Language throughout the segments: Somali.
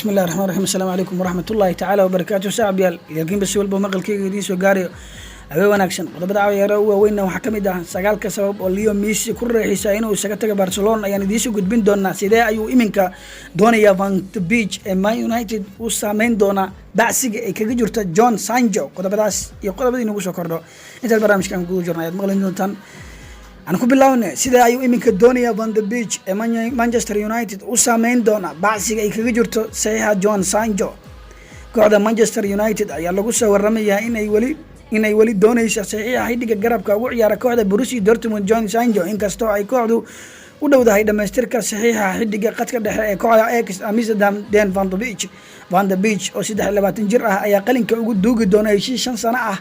بسم الله الرحمن الرحيم. السلام عليكم ورحمة الله تعالى وبركاته. شعب يال لكن بس والبو مقل كي يدين سو غاريو أبي وناكسن qodobada caawiyaara waaweyn waxa kamid ah sagaalka sabab oo Leo Messi ku reexaysa inuu isaga tago Barcelona ayaan idiin gudbin doonaa sidee ayuu iminka doonaya Van de Beek ee Man United uu saameyn doona bacsiga ay kaga jirto John Sancho qodobadaas iyo qodobada inagu soo kordho inta barnaamijkan ku jirnaa maqlin doontaan aan ku bilaawne sidee ayuu iminka doonaya Van de Beek ee Manchester United uu saameyn doona bacsiga ay kaga jirto saxiixa John Sancho kooxda Manchester United ayaa lagu soo waramayaa inay wali doonayso saxiixa xidiga garabka ugu ciyaara kooxda Borussia Dortmund John Sancho inkastoo ay kooxdu u dhowdahay dhameystirka saxiixa xidiga qadka dhexe ee kooxda Ajax Amsterdam Den Van de Beek oo 23 jir ah ayaa qalinka ugu duugi doona heshiis 5 sano ah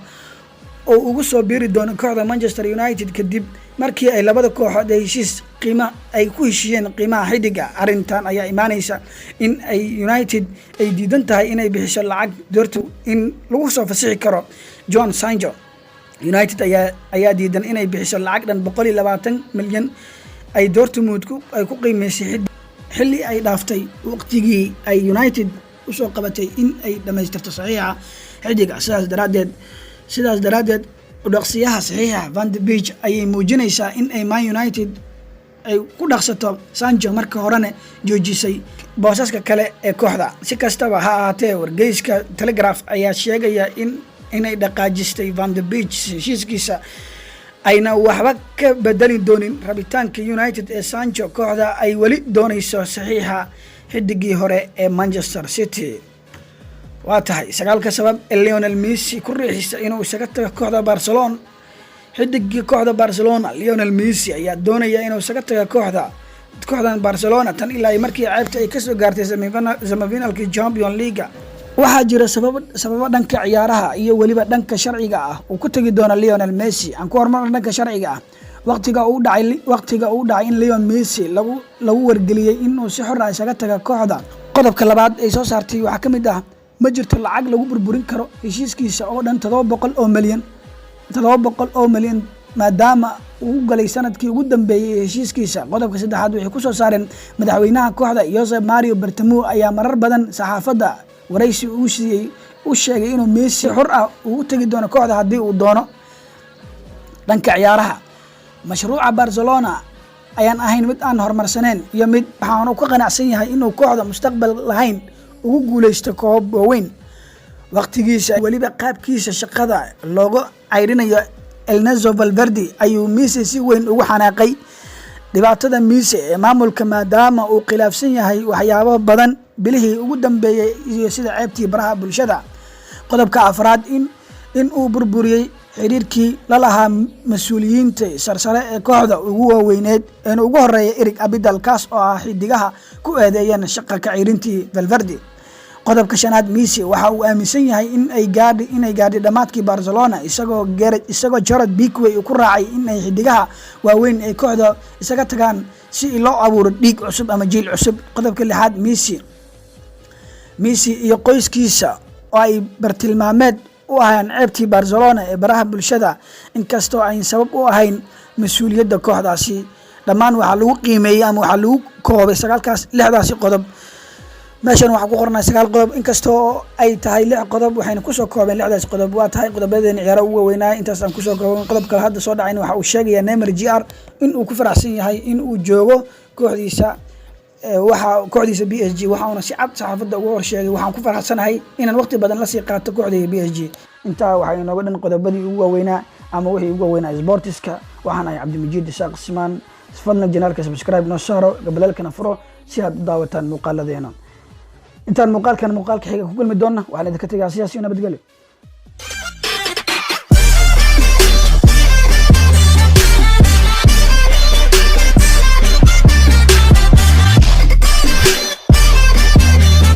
oo ugu soo biiri doona kooxda Manchester United kadib markii ay labada kooxood heshiis qiimo ay ku heshiiyeen qiimaha xidiga arintan ayaa imaanaysa in ay United ay diidan tahay inay bixiso lacag doorto in lagu soo fasixi karo John Sancho. United ayaa diidan inay bixiso lacag dhan 120 milyan ay Dortmund ay ku qiimeysay xilli ay dhaaftay waqtigii ay United u soo qabatay in ay dhameystirto saxiixa xidiga sidaas daraadeed udhaqsiyaha saxiixa Van de Beek ayay muujinaysaa in ay Man United ay ku dhaqsato Sancho marka horena joojisay boosaska kale ee kooxda. Si kastaba ha ahaatee wargeyska Telegraph ayaa sheegaya inay dhaqaajistay Van de Beek heshiiskiisa ayna waxba ka bedeli doonin rabitaanka United ee Sancho. Kooxda ay wali doonayso saxiixa xidigii hore ee Manchester City. waa tahay sagaalka sabab Lionel Messi ku riixisa inuu isaga tago kooxda Barcelona. xidigii kooxda Barcelona Lionel Messi ayaa doonaya inuu isaga tago kooxdan Barcelona tan ilaa markii ceebta ay ka soo gaartay semifinalka Champions League. waxaa jira sababo dhanka ciyaaraha iyo waliba dhanka sharciga ah uu ku tagi doona Lionel Messi. aan ku hormarno dhanka sharciga ah waqtiga uu dhacay in Lionel Messi lagu wargeliyay inuu si xor ah isaga tago kooxda. qodobka labaad ay soo saartay waxa kamid ah ma jirto lacag lagu burburin karo heshiiskiisa oo dhan 700 oo milyan maadaama uu galay sanadkii ugu dambeeyay heshiiskiisa. qodobka saddexaad waxay ku soo saareen madaxweynaha kooxda Jose Mario Bartomeu ayaa marar badan saxaafadda waraysi uu sheegay inuu Messi xor ah ugu tagi doono kooxda haddii uu doono. dhanka ciyaaraha mashruuca Barcelona ayaan ahayn mid aan horumarsaneen iyo mid waxaan ku qanacsan yahay inuu kooxda mustaqbal lahayn ugu guuleysto koob weyn. waqtigiisa waliba qaabkiisa shaqada looga cayrinayo Ernesto Valverde ayuu Messi si weyn ugu xanaaqay dhibaatada Messi ee maamulka maadaama uu khilaafsan yahay waxyaabo badan bilihii ugu dambeeyay iyo sida ceebtii baraha bulshada. qodobka afraad in uu burburiyay xiriirkii la lahaa mas'uuliyiinta sarsare ee kooxda ugu waaweyneed ee ugu horeeyay Eric Abidal kaas oo ah xidigaha ku eedeeyeen shaqo ka ciirintii Valverde. qodobka shanaad Messi waxa uu aaminsan yahay inay gaadhay dhamaadkii Barcelona isagoo Gerard Piqué ku raacay inay xidigaha waaweyn ee kooxda isaga tagaan si loo abuuro dhiig cusub ama jiil cusub. qodobka lixaad Messi iyo qoyskiisa oo ay bartilmaameed u ahaan ceebtii Barcelona ee baraha bulshada inkastoo ay sabab u ahayn mas'uuliyadda kooxdaasi. dhammaan waxa lagu qiimeeyay ama waxa lagu koobay lixdaasi qodob. meeshan waxa ku qornaa 9 qodob inkastoo ay tahay 6 qodob waxayna ku soo koobeen 6daas qodob. waa tahay qodobadeen ciyaaro ugu weynaa intaas aan ku soo koobay. qodobka hadda soo dhacayna waxa uu sheegaya Neymar Jr in uu ku faraxsan yahay in uu joogo kooxdiisa PSG. waxaana si cad saxaafadda ugu horsheegay waxaan ku faraxsanahay inaan waqti badan la sii qaato kooxda PSG. intaa waxay nooga dhan qodobadii ugu weynaa ama wixii ugu weynaa sportiska. waxaan ahay Cabdimajid Isaaq Simaan. fadlan janaalka subscribe noo saaro gabalaalkana furo si aad u daawataan muuqaaladeena. intaan muuqaalka xiga ku kulmi doona waxaan idinka tagay siyaasi nabadgelyo.